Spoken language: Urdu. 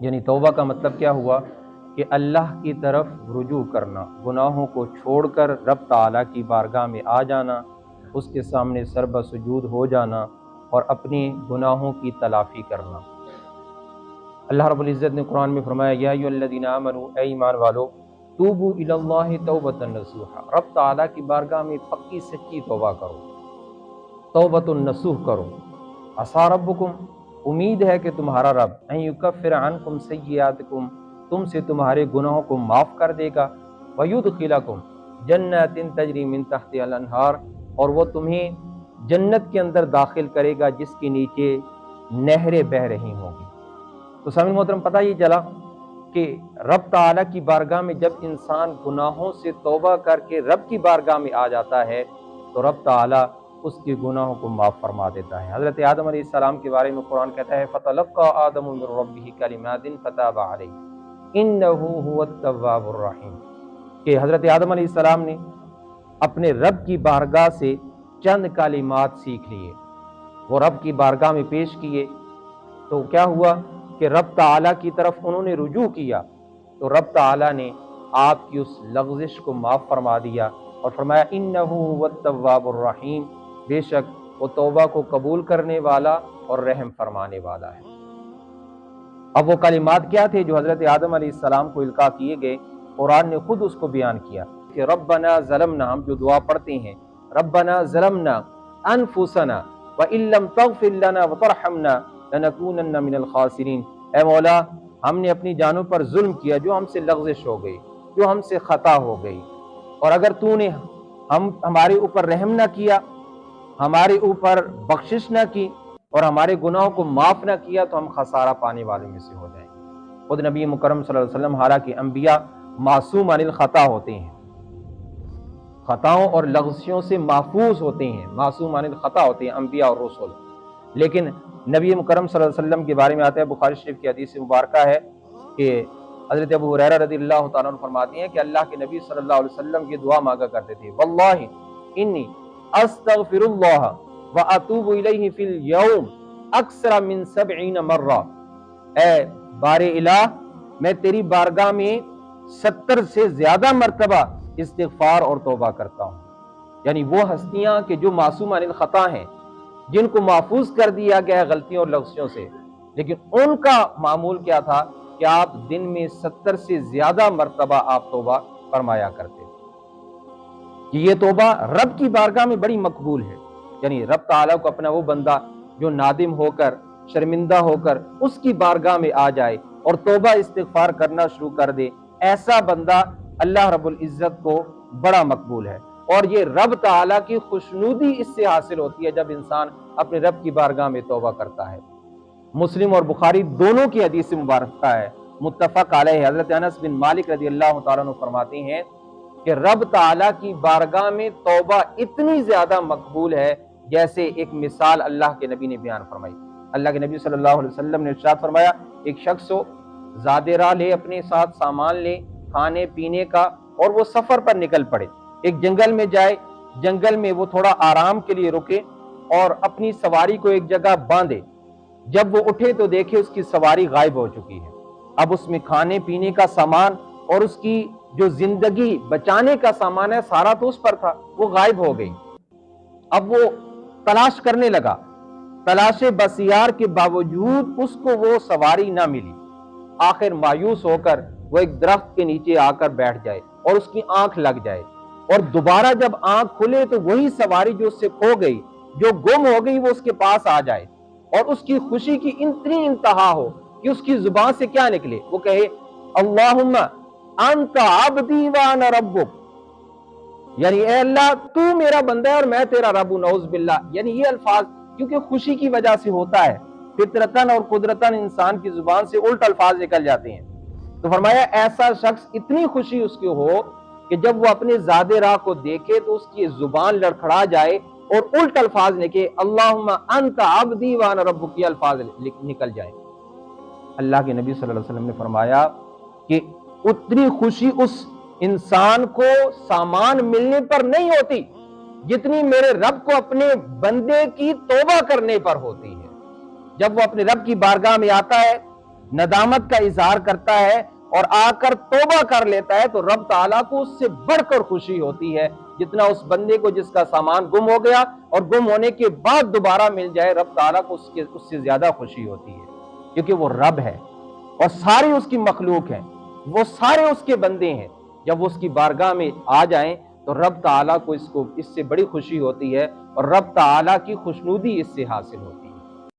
یعنی توبہ کا مطلب کیا ہوا کہ اللہ کی طرف رجوع کرنا، گناہوں کو چھوڑ کر رب تعالیٰ کی بارگاہ میں آ جانا، اس کے سامنے سر بسجود ہو جانا اور اپنی گناہوں کی تلافی کرنا۔ اللہ رب العزت نے قرآن میں فرمایا یا ایھا الذین آمنوا، اے ایمان والو، توبوا الی اللہ توبۃ نصوحا، رب تعالیٰ کی بارگاہ میں پکی سچی توبہ کرو، توبۃ النصوح کرو۔ عسیٰ ربکم، امید ہے کہ تمہارا رب ان یکفر عنکم سیئاتکم، تم سے تمہارے گناہوں کو معاف کر دے گا، ویدخلکم جنات تجری من تحتہا الانہار، اور وہ تمہیں جنت کے اندر داخل کرے گا جس کے نیچے نہریں بہہ رہی ہوں گی۔ تو سامعین محترم، پتہ یہ چلا کہ رب تعالیٰ کی بارگاہ میں جب انسان گناہوں سے توبہ کر کے رب کی بارگاہ میں آ جاتا ہے تو رب تعالیٰ اس کے گناہوں کو معاف فرما دیتا ہے۔ حضرت آدم علیہ السلام کے بارے میں قرآن کہتا ہے فَتَلَقَّى آدَمُ مِن رَّبِّهِ كَلِمَاتٍ فَتَابَ عَلَيْهِ إِنَّهُ هُوَ التَّوَّابُ الرَّحِيمُ، کہ حضرت آدم علیہ السلام نے اپنے رب کی بارگاہ سے چند کلمات سیکھ لیے، وہ رب کی بارگاہ میں پیش کیے تو کیا ہوا کہ رب تعالیٰ کی طرف انہوں نے رجوع کیا تو رب تعالیٰ نے آپ کی اس لغزش کو معاف فرما دیا اور فرمایا انہ هو التواب الرحیم، بے شک وہ توبہ کو قبول کرنے والا اور رحم فرمانے والا ہے۔ اب وہ کلمات کیا تھے جو حضرت آدم علیہ السلام کو القاء کیے گئے؟ قرآن نے خود اس کو بیان کیا کہ ربنا ظلمنا، ہم جو دعا پڑھتے ہیں ربنا ظلمنا انفسنا وان لم تغفر لنا وترحمنا لنکونن من الخاسرین، اے مولا ہم نے اپنی جانوں پر ظلم کیا، جو ہم سے لغزش ہو گئی، جو ہم سے خطا ہو گئی، اور اگر تو نے ہمارے اوپر رحم نہ کیا، ہمارے اوپر بخشش نہ کی اور ہمارے گناہوں کو معاف نہ کیا تو ہم خسارہ پانے والوں میں سے ہو جائیں گے۔ خود نبی مکرم صلی اللہ علیہ وسلم حالانکہ انبیاء معصوم عن الخطا ہوتے ہیں، خطاؤں اور لغزشوں سے محفوظ ہوتے ہیں، معصوم عن الخطا ہوتے ہیں انبیاء اور رسول، لیکن نبی مکرم صلی اللہ علیہ وسلم کے بارے میں آتا ہے، بخاری شریف کی حدیث مبارکہ ہے کہ حضرت ابو ہریرہ رضی اللہ تعالیٰ عنہ فرماتے ہیں کہ اللہ کے نبی صلی اللہ علیہ وسلم کی دعا مانگا کرتے تھے واللہ انی استغفر اللہ واتوب الیہ فی الیوم اکثر من 70 مرہ، اے بار الہ میں تیری بارگاہ میں 70 سے زیادہ مرتبہ استغفار اور توبہ کرتا ہوں۔ یعنی وہ ہستیاں کہ جو معصوم عن الخطا ہیں، جن کو محفوظ کر دیا گیا ہے غلطیوں اور لغزشوں سے، لیکن ان کا معمول کیا تھا کہ آپ دن میں 70 سے زیادہ مرتبہ آپ توبہ فرمایا کرتے تھے کہ یہ توبہ رب کی بارگاہ میں بڑی مقبول ہے۔ یعنی رب تعالیٰ کو اپنا وہ بندہ جو نادم ہو کر شرمندہ ہو کر اس کی بارگاہ میں آ جائے اور توبہ استغفار کرنا شروع کر دے، ایسا بندہ اللہ رب العزت کو بڑا مقبول ہے، اور یہ رب تعالیٰ کی خوشنودی اس سے حاصل ہوتی ہے جب انسان اپنے رب کی بارگاہ میں توبہ کرتا ہے۔ مسلم اور بخاری دونوں کی حدیث مبارکہ ہے، متفق علیہ، حضرت انس بن مالک رضی اللہ تعالیٰ عنہ فرماتے ہیں کہ رب تعالیٰ کی بارگاہ میں توبہ اتنی زیادہ مقبول ہے جیسے ایک مثال اللہ کے نبی نے بیان فرمائی۔ اللہ کے نبی صلی اللہ علیہ وسلم نے ارشاد فرمایا ایک شخص ہو، زادہ راہ لے، اپنے ساتھ سامان لے کھانے پینے کا، اور وہ سفر پر نکل پڑے، ایک جنگل میں جائے، جنگل میں وہ تھوڑا آرام کے لیے رکے اور اپنی سواری کو ایک جگہ باندھے، جب وہ اٹھے تو دیکھے اس کی سواری غائب ہو چکی ہے۔ اب اس میں کھانے پینے کا سامان اور اس کی جو زندگی بچانے کا سامان ہے سارا تو اس پر تھا، وہ غائب ہو گئی۔ اب وہ تلاش کرنے لگا، تلاش بسیار کے باوجود اس کو وہ سواری نہ ملی، آخر مایوس ہو کر وہ ایک درخت کے نیچے آ کر بیٹھ جائے اور اس کی آنکھ لگ جائے، اور دوبارہ جب آنکھ کھلے تو وہی سواری جو اس سے کھو گئی، جو گم ہو گئی، وہ اس کے پاس آ جائے اور اس کی خوشی کی اتنی انتہا ہو کہ اس کی زبان سے کیا نکلے، وہ کہے اللہم انت عبدی وانا ربک، یعنی اے اللہ تو میرا بندہ ہے اور میں تیرا رب، نعوذ باللہ۔ یعنی یہ الفاظ کیونکہ خوشی کی وجہ سے ہوتا ہے، فطرتاً اور قدرتاً انسان کی زبان سے الٹ الفاظ نکل جاتے ہیں، تو فرمایا ایسا شخص اتنی خوشی اس کی ہو کہ جب وہ اپنے زادہ راہ کو دیکھے تو اس کی زبان لڑکھڑا جائے اور الٹ الفاظ نکلے اللہم انت عبدی وانا ربک، یہ الفاظ نکل جائیں۔ اللہ کے نبی صلی اللہ علیہ وسلم نے فرمایا کہ اتنی خوشی اس انسان کو سامان ملنے پر نہیں ہوتی جتنی میرے رب کو اپنے بندے کی توبہ کرنے پر ہوتی ہے۔ جب وہ اپنے رب کی بارگاہ میں آتا ہے، ندامت کا اظہار کرتا ہے اور آ کر توبہ کر لیتا ہے، تو رب تعالیٰ کو اس سے بڑھ کر خوشی ہوتی ہے جتنا اس بندے کو جس کا سامان گم ہو گیا اور گم ہونے کے بعد دوبارہ مل جائے، رب تعالیٰ کو اس سے زیادہ خوشی ہوتی ہے، کیونکہ وہ رب ہے اور ساری اس کی مخلوق ہیں، وہ سارے اس کے بندے ہیں۔ جب وہ اس کی بارگاہ میں آ جائیں تو رب تعالیٰ کو اس سے بڑی خوشی ہوتی ہے اور رب تعالیٰ کی خوشنودی اس سے حاصل ہوتی ہے۔